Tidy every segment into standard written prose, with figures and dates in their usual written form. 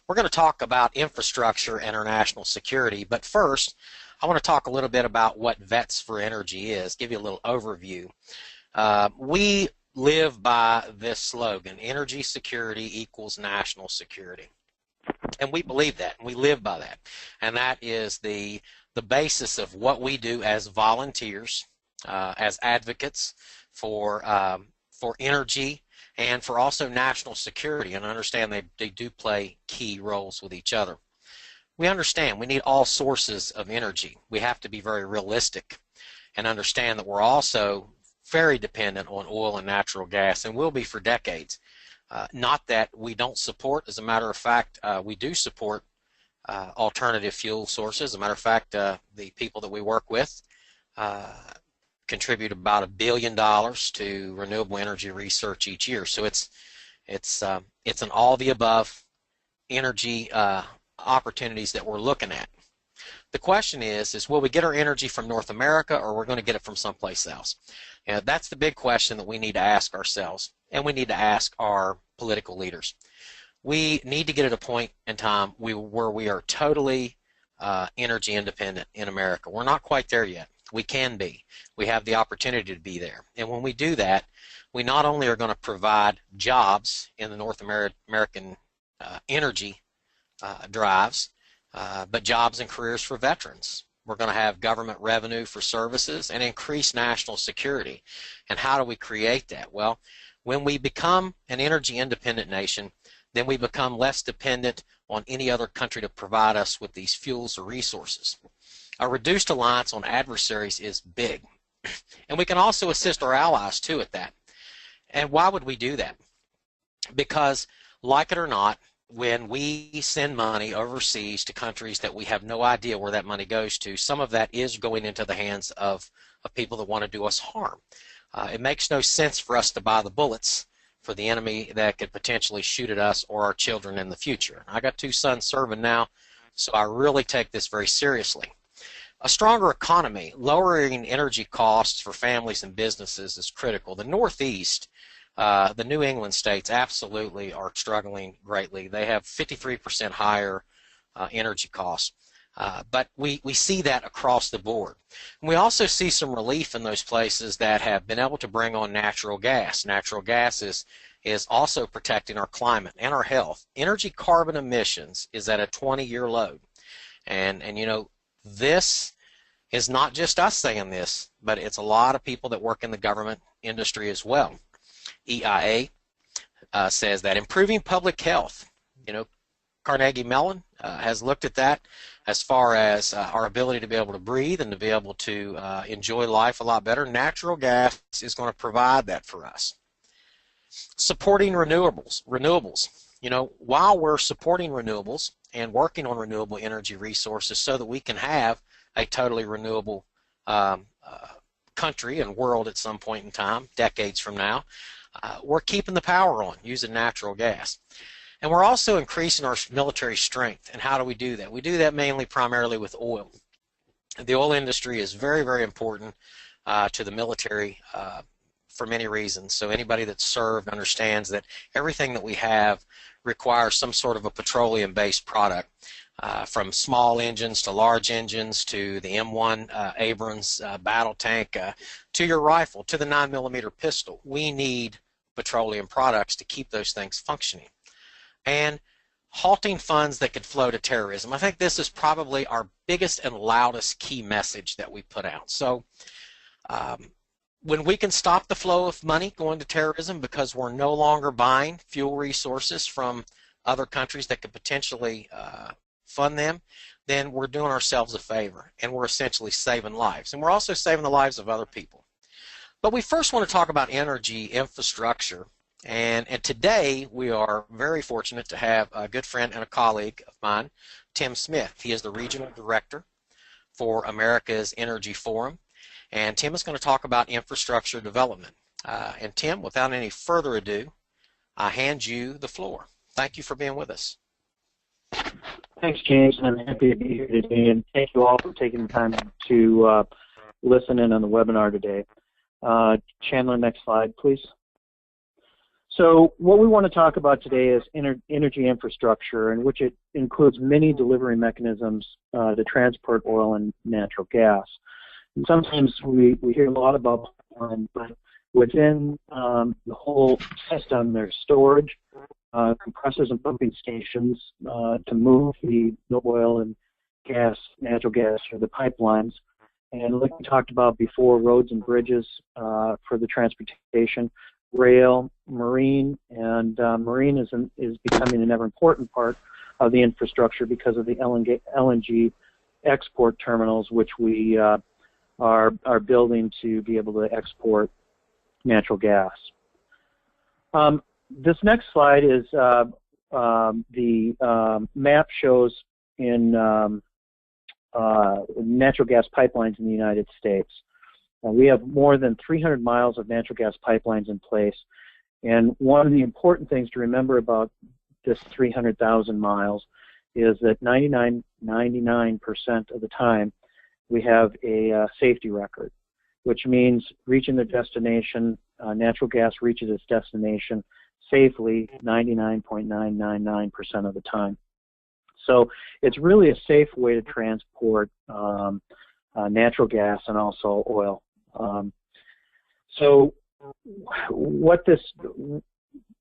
We're going to talk about infrastructure and international security, but first, I want to talk a little bit about what Vets4Energy is, give you a little overview. We live by this slogan, energy security equals national security. And we believe that, and we live by that. And that is the basis of what we do as volunteers, as advocates for energy and for also national security, and understand they do play key roles with each other. We understand we need all sources of energy. We have to be very realistic and understand that we're also very dependent on oil and natural gas, and will be for decades. Not that we don't support, as a matter of fact, we do support alternative fuel sources. As a matter of fact, the people that we work with contribute about $1 billion to renewable energy research each year. So it's an all the above energy opportunities that we're looking at. The question is will we get our energy from North America, or we're going to get it from someplace else? And that's the big question that we need to ask ourselves, and we need to ask our political leaders. We need to get at a point in time where we are totally energy independent in America. We're not quite there yet. We can be. We have the opportunity to be there. And when we do that, we not only are going to provide jobs in the North American energy drives, but jobs and careers for veterans. We're going to have government revenue for services and increase national security. And how do we create that? Well, when we become an energy independent nation, then we become less dependent on any other country to provide us with these fuels or resources. A reduced reliance on adversaries is big. And we can also assist our allies too at that. And why would we do that? Because, like it or not, when we send money overseas to countries that we have no idea where that money goes to, some of that is going into the hands of people that want to do us harm. It makes no sense for us to buy the bullets for the enemy that could potentially shoot at us or our children in the future. I got 2 sons serving now, so I really take this very seriously. A stronger economy, lowering energy costs for families and businesses is critical. The Northeast, the New England states absolutely are struggling greatly. They have 53% higher energy costs. But we see that across the board. And we also see some relief in those places that have been able to bring on natural gas. Natural gas is also protecting our climate and our health. Energy carbon emissions is at a 20-year low. And you know, this is not just us saying this, but it's a lot of people that work in the government industry as well. EIA says that improving public health, you know, Carnegie Mellon has looked at that as far as our ability to be able to breathe and to be able to enjoy life a lot better. Natural gas is going to provide that for us. Supporting renewables. You know, while we're supporting renewables and working on renewable energy resources so that we can have a totally renewable country and world at some point in time, decades from now, we're keeping the power on using natural gas. And we're also increasing our military strength. And how do we do that? We do that primarily with oil. The oil industry is very, very important to the military for many reasons. So anybody that's served understands that everything that we have requires some sort of a petroleum-based product, from small engines to large engines to the M1 Abrams battle tank to your rifle to the 9mm pistol. We need petroleum products to keep those things functioning. And halting funds that could flow to terrorism. I think this is probably our biggest and loudest key message that we put out. So when we can stop the flow of money going to terrorism because we're no longer buying fuel resources from other countries that could potentially fund them, then we're doing ourselves a favor, and we're essentially saving lives. And we're also saving the lives of other people. But we first want to talk about energy infrastructure. And today we are very fortunate to have a good friend and a colleague of mine, Tim Smith. He is the Regional Director for America's Energy Forum. And Tim is going to talk about infrastructure development. And Tim, without any further ado, I hand you the floor. Thank you for being with us. Thanks, James, and I'm happy to be here today, and thank you all for taking the time to listen in on the webinar today. Chandler, next slide, please. So what we want to talk about today is energy infrastructure, in which it includes many delivery mechanisms to transport oil and natural gas. And sometimes we hear a lot about pipeline, but within the whole system, there's storage, compressors and pumping stations to move the oil and gas, natural gas through the pipelines. And like we talked about before, roads and bridges for the transportation, rail, marine, and marine is becoming an ever important part of the infrastructure because of the LNG export terminals, which we are building to be able to export natural gas. This next slide is the map shows in natural gas pipelines in the United States. We have more than 300 miles of natural gas pipelines in place, and one of the important things to remember about this 300,000 miles is that 99% of the time we have a safety record, which means reaching the destination, natural gas reaches its destination safely 99.999% of the time. So it's really a safe way to transport natural gas and also oil. So what this,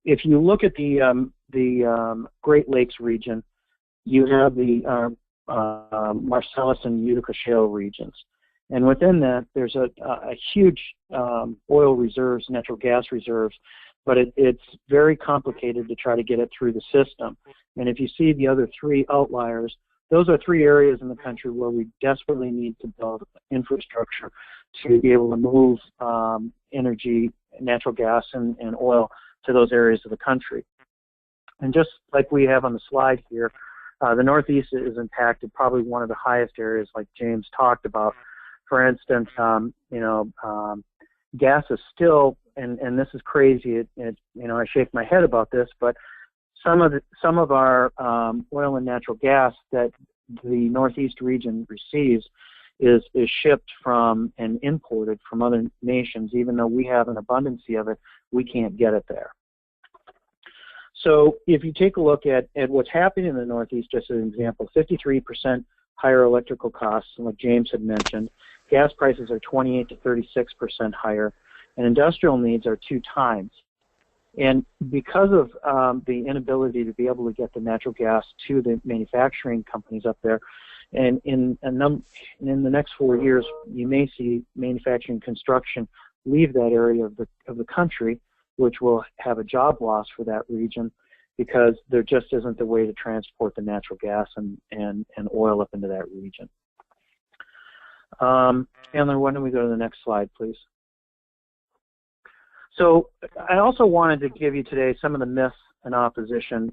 if you look at the Great Lakes region, you have the Marcellus and Utica shale regions. And within that, there's a huge oil reserves, natural gas reserves, but it's very complicated to try to get it through the system. And if you see the other three outliers, those are three areas in the country where we desperately need to build infrastructure to be able to move energy, natural gas, and oil to those areas of the country. And just like we have on the slide here, the Northeast is impacted, probably one of the highest areas, like James talked about. For instance, gas is still, and this is crazy. I shake my head about this, but some of our oil and natural gas that the Northeast region receives is shipped from and imported from other nations. Even though we have an abundance of it, we can't get it there. So if you take a look at what's happening in the Northeast, just as an example, 53% higher electrical costs, like James had mentioned. Gas prices are 28 to 36% higher, and industrial needs are 2 times. And because of the inability to be able to get the natural gas to the manufacturing companies up there, and in the next 4 years, you may see manufacturing construction leave that area of the country, which will have a job loss for that region because there just isn't the way to transport the natural gas and oil up into that region. And then why don't we go to the next slide, please? So I also wanted to give you today some of the myths in opposition.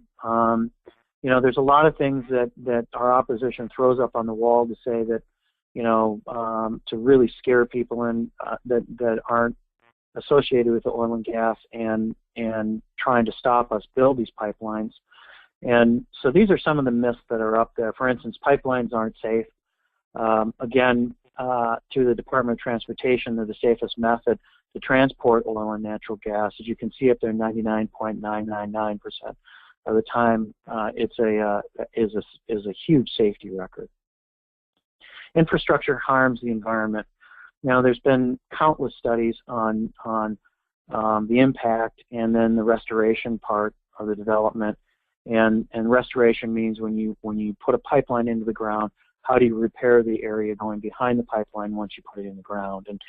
There's a lot of things that our opposition throws up on the wall to say that, to really scare people in that aren't associated with the oil and gas and trying to stop us build these pipelines. And so these are some of the myths that are up there. For instance, pipelines aren't safe. Again, through the Department of Transportation, they're the safest method to transport oil and natural gas. As you can see up there, 99.999% of the time, it's a huge safety record. Infrastructure harms the environment. Now, there's been countless studies on the impact and then the restoration part of the development. And restoration means when you put a pipeline into the ground, how do you repair the area going behind the pipeline once you put it in the ground? And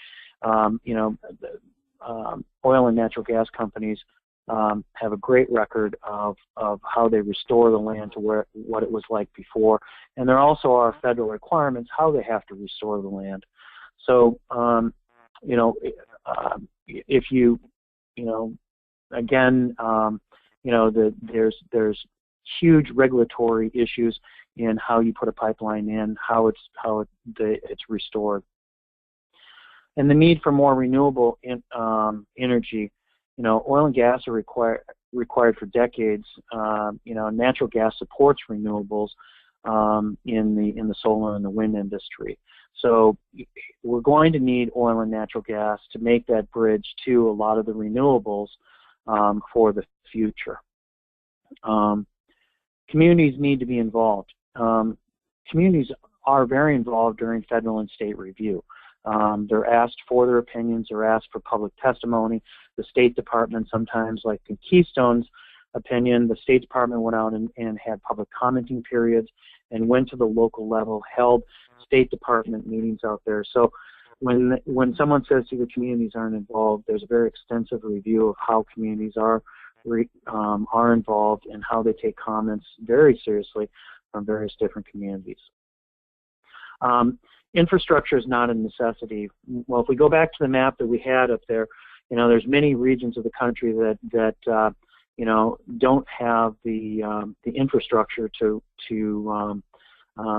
oil and natural gas companies have a great record of how they restore the land to what it was like before. And there also are federal requirements how they have to restore the land. So, if there's huge regulatory issues in how you put a pipeline in, how it's restored, and the need for more renewable energy. Oil and gas are required for decades. Natural gas supports renewables in the solar and the wind industry. So we're going to need oil and natural gas to make that bridge to a lot of the renewables for the future. Communities need to be involved. Communities are very involved during federal and state review. They're asked for their opinions, they're asked for public testimony. The State Department sometimes, like in Keystone's opinion, the State Department went out and had public commenting periods and went to the local level, held State Department meetings out there. So when someone says to the communities aren't involved, there's a very extensive review of how communities are involved and how they take comments very seriously from various different communities. Infrastructure is not a necessity. Well, if we go back to the map that we had up there, there's many regions of the country that don't have the infrastructure to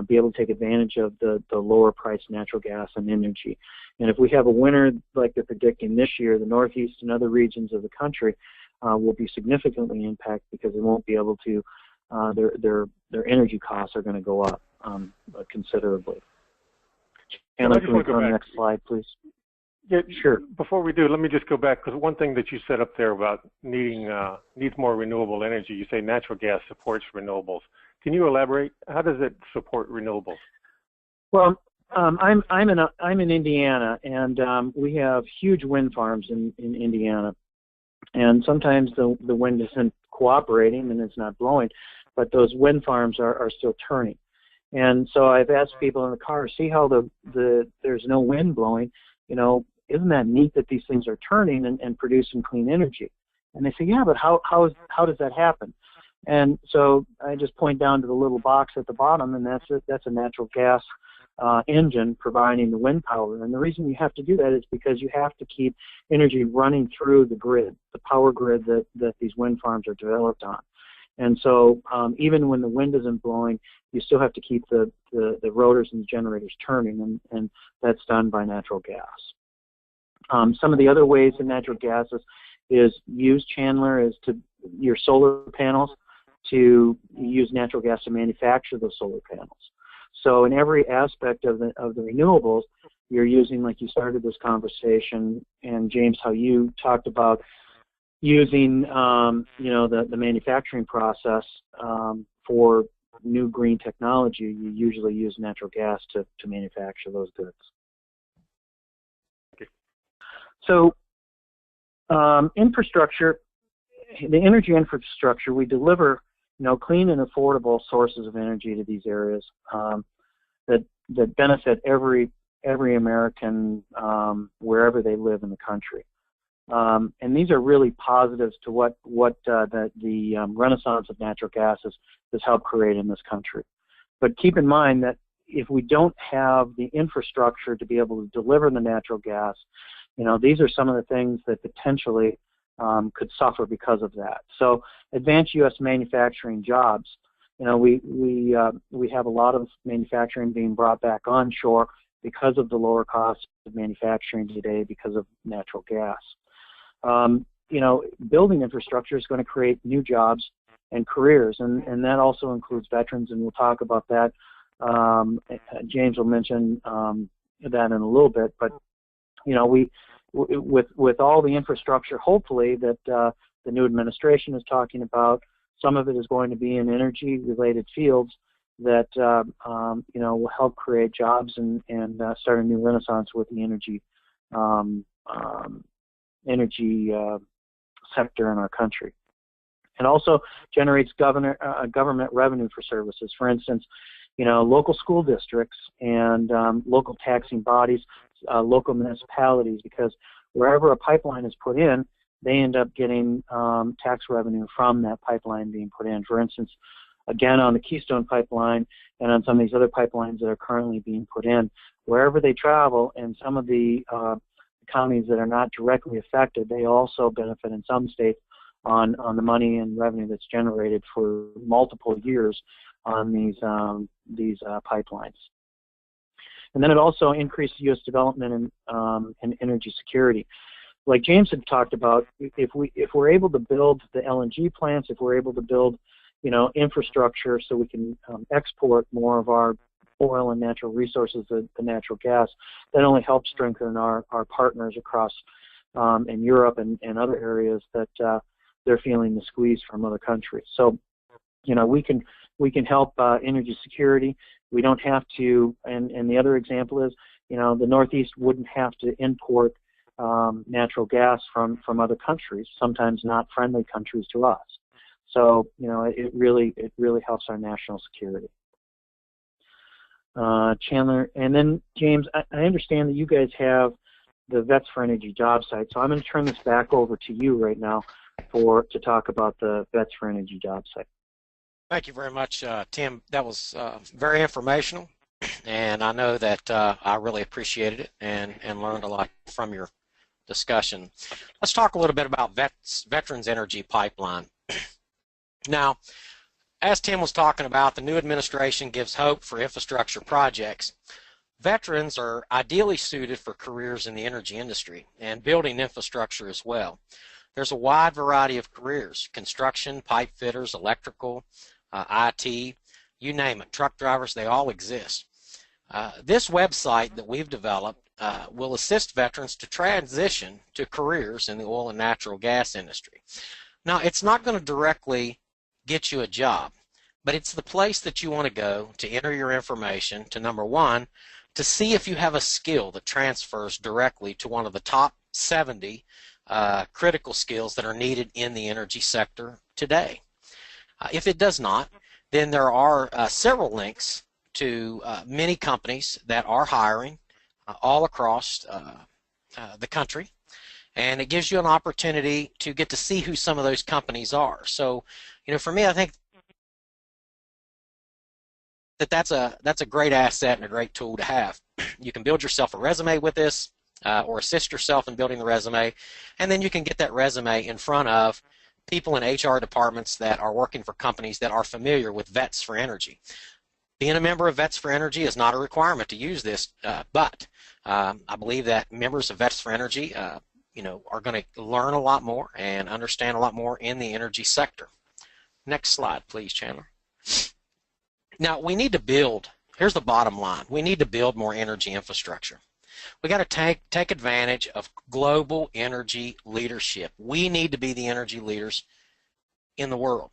be able to take advantage of the lower priced natural gas and energy. And if we have a winter like they're predicting this year, the Northeast and other regions of the country will be significantly impacted because they won't be able to, their energy costs are going to go up considerably. And I just want to go on back. the next slide, please. Yeah, sure. Before we do, let me just go back, because one thing that you said up there about needs more renewable energy, you say natural gas supports renewables. Can you elaborate? How does it support renewables? Well, I'm in Indiana, and we have huge wind farms in Indiana, and sometimes the wind isn't cooperating and it's not blowing, but those wind farms are still turning. And so I've asked people in the car, see how there's no wind blowing, isn't that neat that these things are turning and producing clean energy? And they say, yeah, but how does that happen? And so I just point down to the little box at the bottom, and that's a natural gas engine providing the wind power. And the reason you have to do that is because you have to keep energy running through the grid, the power grid that these wind farms are developed on. And so even when the wind isn't blowing, you still have to keep the rotors and the generators turning, and that's done by natural gas. Some of the other ways that natural gas is used, Chandler, is to your solar panels, to use natural gas to manufacture those solar panels. So in every aspect of the renewables, you're using, like you started this conversation, and James, how you talked about using the manufacturing process for new green technology. You usually use natural gas to manufacture those goods. Okay. So infrastructure, the energy infrastructure, we deliver clean and affordable sources of energy to these areas that benefit every American wherever they live in the country. And these are really positives to what the renaissance of natural gas has helped create in this country. But keep in mind that if we don't have the infrastructure to be able to deliver the natural gas, these are some of the things that potentially could suffer because of that. So advanced U.S. manufacturing jobs, we have a lot of manufacturing being brought back onshore because of the lower cost of manufacturing today because of natural gas. Building infrastructure is going to create new jobs and careers, and that also includes veterans, and we'll talk about that. James will mention that in a little bit, but with all the infrastructure, hopefully, that the new administration is talking about, some of it is going to be in energy-related fields that will help create jobs and start a new renaissance with the energy sector in our country. It also generates government revenue for services. For instance, local school districts and local taxing bodies, local municipalities, because wherever a pipeline is put in, they end up getting tax revenue from that pipeline being put in. For instance, again, on the Keystone pipeline and on some of these other pipelines that are currently being put in, wherever they travel, and some of the counties that are not directly affected, they also benefit in some states on the money and revenue that's generated for multiple years on these pipelines. And then it also increases U.S. development and energy security. Like James had talked about, if we're able to build the LNG plants, if we're able to build infrastructure so we can export more of our oil and natural resources, the natural gas, that only helps strengthen our partners across in Europe and other areas that they're feeling the squeeze from other countries. So, we can help energy security. We don't have to, and the other example is, the Northeast wouldn't have to import natural gas from other countries, sometimes not friendly countries to us. So, it really helps our national security. Chandler, and then James, I understand that you guys have the Vets4Energy job site, so I'm going to turn this back over to you right now to talk about the Vets4Energy job site. Thank you very much, Tim. That was very informational, and I know that I really appreciated it and learned a lot from your discussion. Let's talk a little bit about Veterans Energy Pipeline. Now, as Tim was talking about, the new administration gives hope for infrastructure projects. Veterans are ideally suited for careers in the energy industry and building infrastructure as well. There's a wide variety of careers: construction, pipe fitters, electrical, IT, you name it, truck drivers, they all exist. This website that we've developed will assist veterans to transition to careers in the oil and natural gas industry. Now, it's not going to directly get you a job, but it's the place that you want to go to enter your information to, number one, to see if you have a skill that transfers directly to one of the top 70 critical skills that are needed in the energy sector today. If it does not, then there are several links to many companies that are hiring all across the country, and it gives you an opportunity to get to see who some of those companies are. So, for me, I think that's a great asset and a great tool to have. You can build yourself a resume with this, or assist yourself in building the resume, and then you can get that resume in front of people in HR departments that are working for companies that are familiar with Vets4Energy. Being a member of Vets4Energy is not a requirement to use this, but I believe that members of Vets4Energy, are going to learn a lot more and understand a lot more in the energy sector. Next slide, please, Chandler. Now, we need to build, here's the bottom line, we need to build more energy infrastructure. We got to take advantage of global energy leadership. We need to be the energy leaders in the world.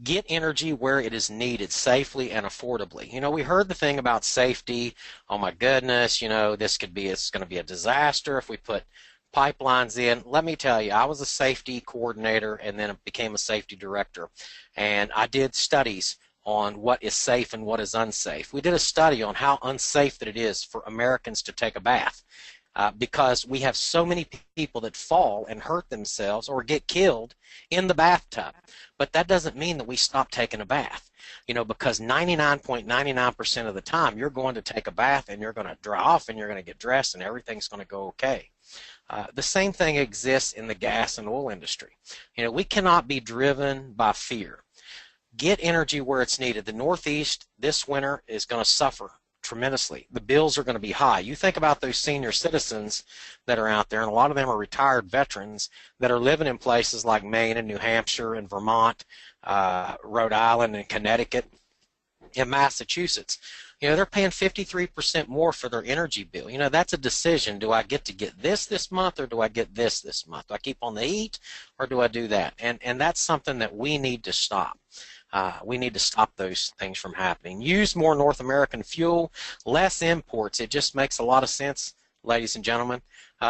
Get energy where it is needed safely and affordably. We heard the thing about safety. Oh my goodness, it's going to be a disaster if we put pipelines in. Let me tell you, I was a safety coordinator and then became a safety director, and I did studies on what is safe and what is unsafe. We did a study on how unsafe that it is for Americans to take a bath because we have so many people that fall and hurt themselves or get killed in the bathtub. But that doesn't mean that we stop taking a bath, because 99.99% of the time you're going to take a bath and you're going to dry off and you're going to get dressed and everything's going to go okay. The same thing exists in the gas and oil industry. We cannot be driven by fear. Get energy where it's needed. The Northeast this winter is going to suffer tremendously. The bills are going to be high. You think about those senior citizens that are out there, and a lot of them are retired veterans that are living in places like Maine and New Hampshire and Vermont, Rhode Island and Connecticut, and Massachusetts. They're paying 53% more for their energy bill. That's a decision. Do I get to get this month, or do I get this month? Do I keep on the heat, or do I do that? And that's something that we need to stop. We need to stop those things from happening. Use more North American fuel, less imports. It just makes a lot of sense, ladies and gentlemen.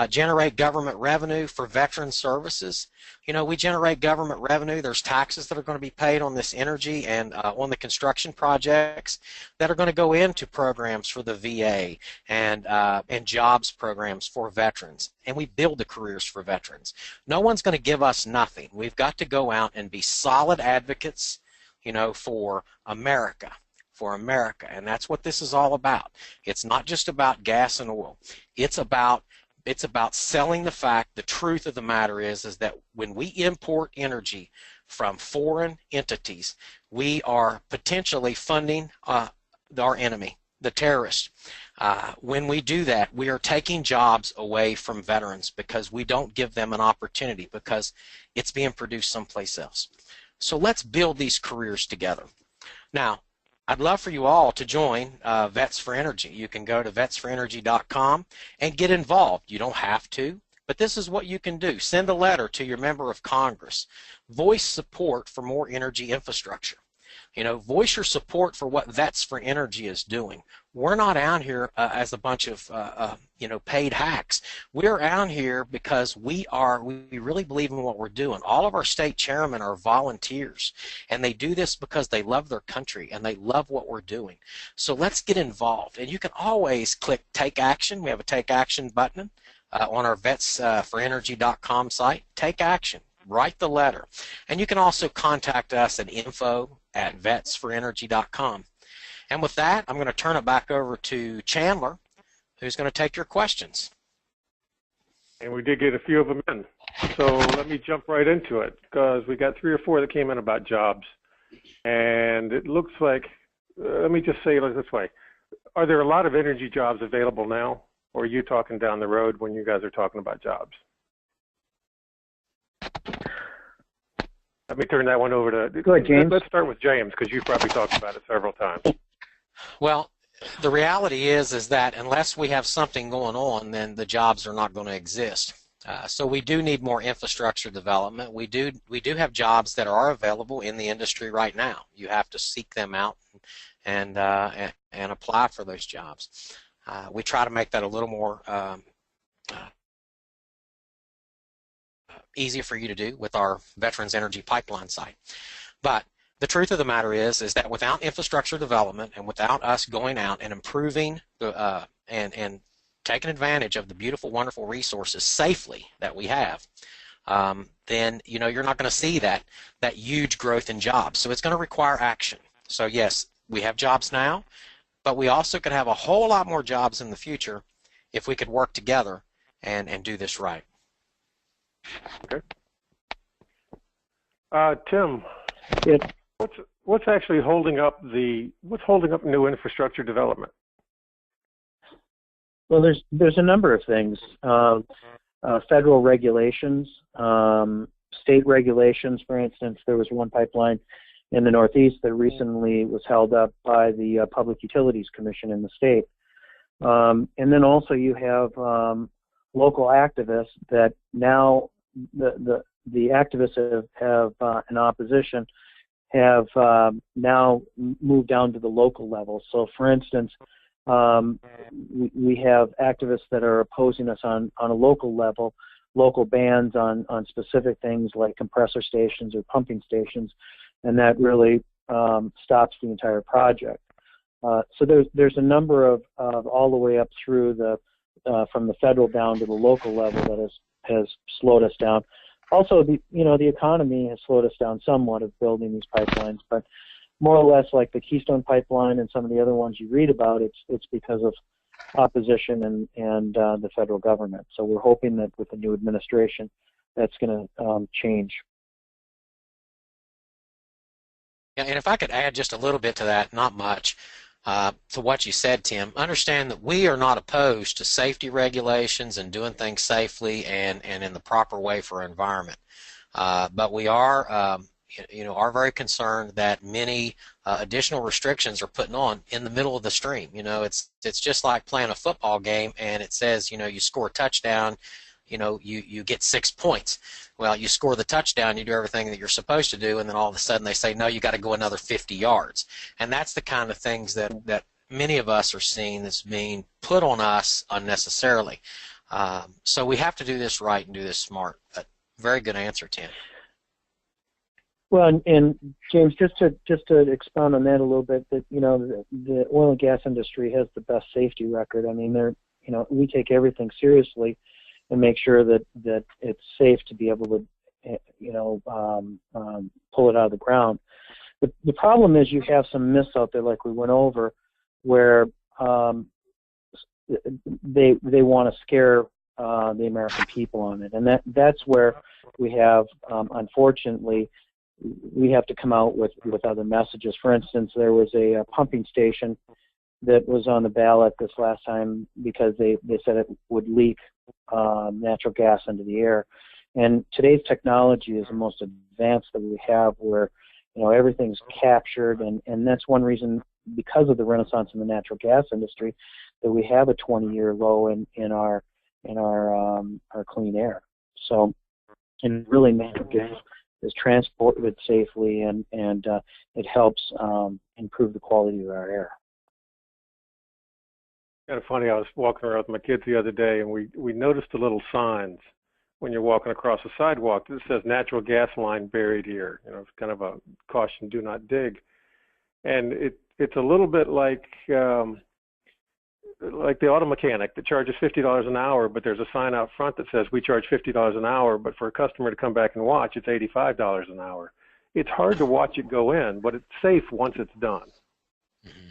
Generate government revenue for veteran services. We generate government revenue. There's taxes that are going to be paid on this energy and on the construction projects that are going to go into programs for the VA and jobs programs for veterans. And we build the careers for veterans. No one's going to give us nothing. We've got to go out and be solid advocates, for America. And that's what this is all about. It's not just about gas and oil. It's about selling the fact. The truth of the matter is that when we import energy from foreign entities, we are potentially funding our enemy, the terrorists. When we do that, we are taking jobs away from veterans because we don't give them an opportunity because it's being produced someplace else. So let's build these careers together. Now, I'd love for you all to join Vets4Energy. You can go to Vets4Energy.com and get involved. You don't have to, but this is what you can do. Send a letter to your member of Congress. voice support for more energy infrastructure. Voice your support for what Vets4Energy is doing. We're not out here as a bunch of paid hacks. We're out here because we really believe in what we're doing. All of our state chairmen are volunteers, and they do this because they love their country and they love what we're doing. So let's get involved. And you can always click Take Action. We have a Take Action button on our Vets4Energy.com site. Take action. Write the letter. And you can also contact us at info@Vets4Energy.com. And with that, I'm going to turn it back over to Chandler, who's going to take your questions. And we did get a few of them in. So let me jump right into it, because we got 3 or 4 that came in about jobs. And it looks like, let me just say it this way. Are there a lot of energy jobs available now? Or are you talking down the road when you guys are talking about jobs? Let me turn that one over to... Go ahead, James. Let's start with James, because you've probably talked about it several times. Well, the reality is that unless we have something going on, then the jobs are not going to exist. So we do need more infrastructure development. We do have jobs that are available in the industry right now. You have to seek them out and apply for those jobs. We try to make that a little more easier for you to do with our Veterans Energy Pipeline site. But the truth of the matter is that without infrastructure development and without us going out and improving and taking advantage of the beautiful, wonderful resources safely that we have, then you're not going to see that huge growth in jobs. So it's going to require action. So yes, we have jobs now, but we also could have a whole lot more jobs in the future if we could work together and do this right. Okay. Tim, Yes. what's actually holding up new infrastructure development? Well, there's a number of things. Federal regulations, state regulations. For instance, there was one pipeline in the Northeast that recently was held up by the Public Utilities Commission in the state. And then also you have local activists that now the activists have in opposition have now moved down to the local level. So, for instance, we have activists that are opposing us on a local level, local bans on specific things like compressor stations or pumping stations, and that really stops the entire project. So there's a number of all the way up through from the federal down to the local level that has slowed us down. Also, the economy has slowed us down somewhat of building these pipelines, but more or less like the Keystone Pipeline and some of the other ones you read about, it's because of opposition and the federal government. So we're hoping that with the new administration, that's going to change. Yeah, and if I could add just a little bit to that, not much, to what you said, Tim, understand that we are not opposed to safety regulations and doing things safely and in the proper way for our environment. But we are very concerned that many additional restrictions are putting on in the middle of the stream. It's just like playing a football game and it says, you score a touchdown, you get 6 points. Well, you score the touchdown, you do everything that you're supposed to do, and then all of a sudden they say, no, you got to go another 50 yards. And that's the kind of things that many of us are seeing that's being put on us unnecessarily. So we have to do this right and do this smart. But very good answer, Tim. Well, and James, just to expound on that a little bit, that the oil and gas industry has the best safety record. I mean, we take everything seriously and make sure that it's safe to be able to pull it out of the ground. But the problem is you have some myths out there, like we went over, where they want to scare the American people on it, and that's where we have, unfortunately, we have to come out with other messages. For instance, there was a pumping station that was on the ballot this last time because they said it would leak natural gas into the air. And today's technology is the most advanced that we have, where everything's captured, and that's one reason, because of the renaissance in the natural gas industry, that we have a 20-year low in our clean air. So, and really, natural gas is transported safely, and it helps improve the quality of our air. Kind of funny. I was walking around with my kids the other day, and we noticed the little signs when you're walking across a sidewalk that says "natural gas line buried here." You know, it's kind of a caution: do not dig. And it's a little bit like the auto mechanic that charges $50 an hour, but there's a sign out front that says we charge $50 an hour, but for a customer to come back and watch, it's $85 an hour. It's hard to watch it go in, but it's safe once it's done. Mm-hmm.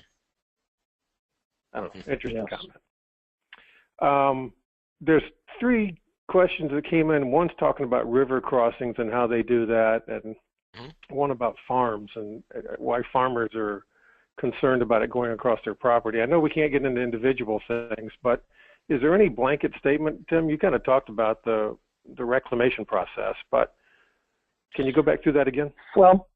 I don't know. Interesting Yes. comment. There's 3 questions that came in. One's talking about river crossings and how they do that, and one about farms and why farmers are concerned about it going across their property. I know we can't get into individual things, but is there any blanket statement, Tim? You kind of talked about the reclamation process, but can you go back through that again? Well,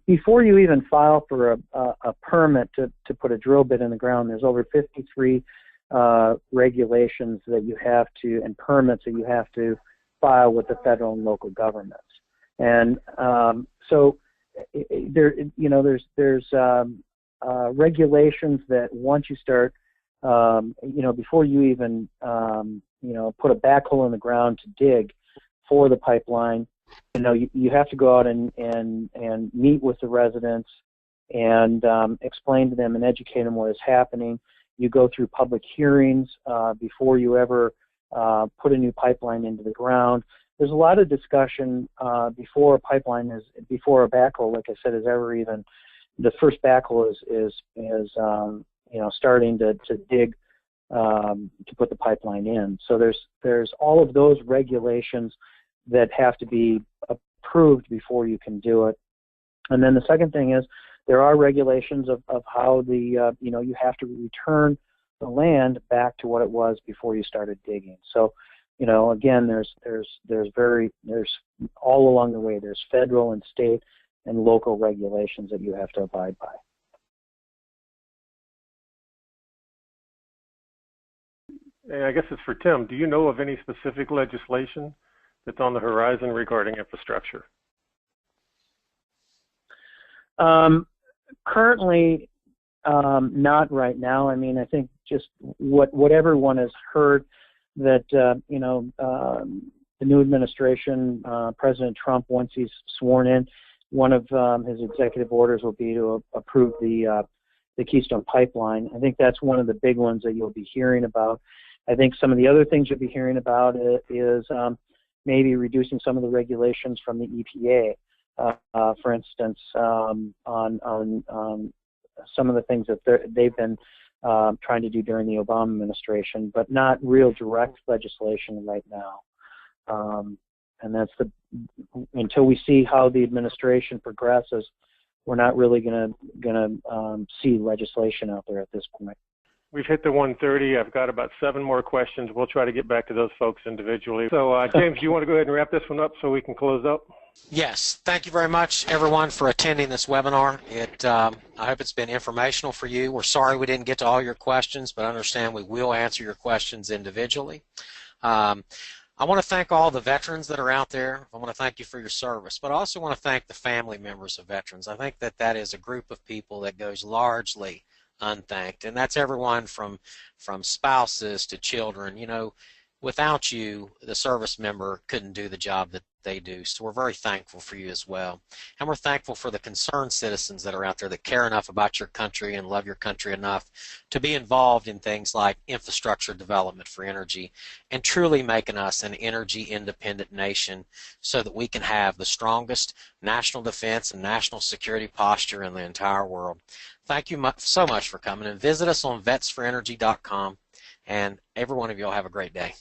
before you even file for a permit to put a drill bit in the ground, there's over 53 regulations that you have to, and permits that you have to file with the federal and local governments. And so there's regulations that once you start, before you even put a backhoe in the ground to dig for the pipeline, you have to go out and meet with the residents and explain to them and educate them what is happening. You go through public hearings before you ever put a new pipeline into the ground. There's a lot of discussion before a backhoe, like I said, is ever even, the first backhoe is starting to dig to put the pipeline in. So there's all of those regulations that have to be approved before you can do it. And then the second thing is there are regulations of how you have to return the land back to what it was before you started digging. So, again, there's all along the way, there's federal and state and local regulations that you have to abide by. And I guess it's for Tim. Do you know of any specific legislation that's on the horizon regarding infrastructure? Currently, not right now. I mean, I think just what everyone has heard that, the new administration, President Trump, once he's sworn in, one of his executive orders will be to approve the Keystone Pipeline. I think that's one of the big ones that you'll be hearing about. I think some of the other things you'll be hearing about is maybe reducing some of the regulations from the EPA. For instance, on some of the things that they've been trying to do during the Obama administration, but not real direct legislation right now. And that's until we see how the administration progresses, we're not really gonna see legislation out there at this point. We've hit the 1:30. I've got about 7 more questions. We'll try to get back to those folks individually. So, James, you want to go ahead and wrap this one up so we can close up? Yes. Thank you very much, everyone, for attending this webinar. I hope it's been informational for you. We're sorry we didn't get to all your questions, but understand we will answer your questions individually. I want to thank all the veterans that are out there. I want to thank you for your service, but I also want to thank the family members of veterans. I think that is a group of people that goes largely unthanked, and that's everyone from spouses to children. Without you, the service member couldn't do the job that they do. So we're very thankful for you as well. And we're thankful for the concerned citizens that are out there that care enough about your country and love your country enough to be involved in things like infrastructure development for energy and truly making us an energy independent nation so that we can have the strongest national defense and national security posture in the entire world. Thank you so much for coming, and visit us on Vets4Energy.com, and every one of you will have a great day.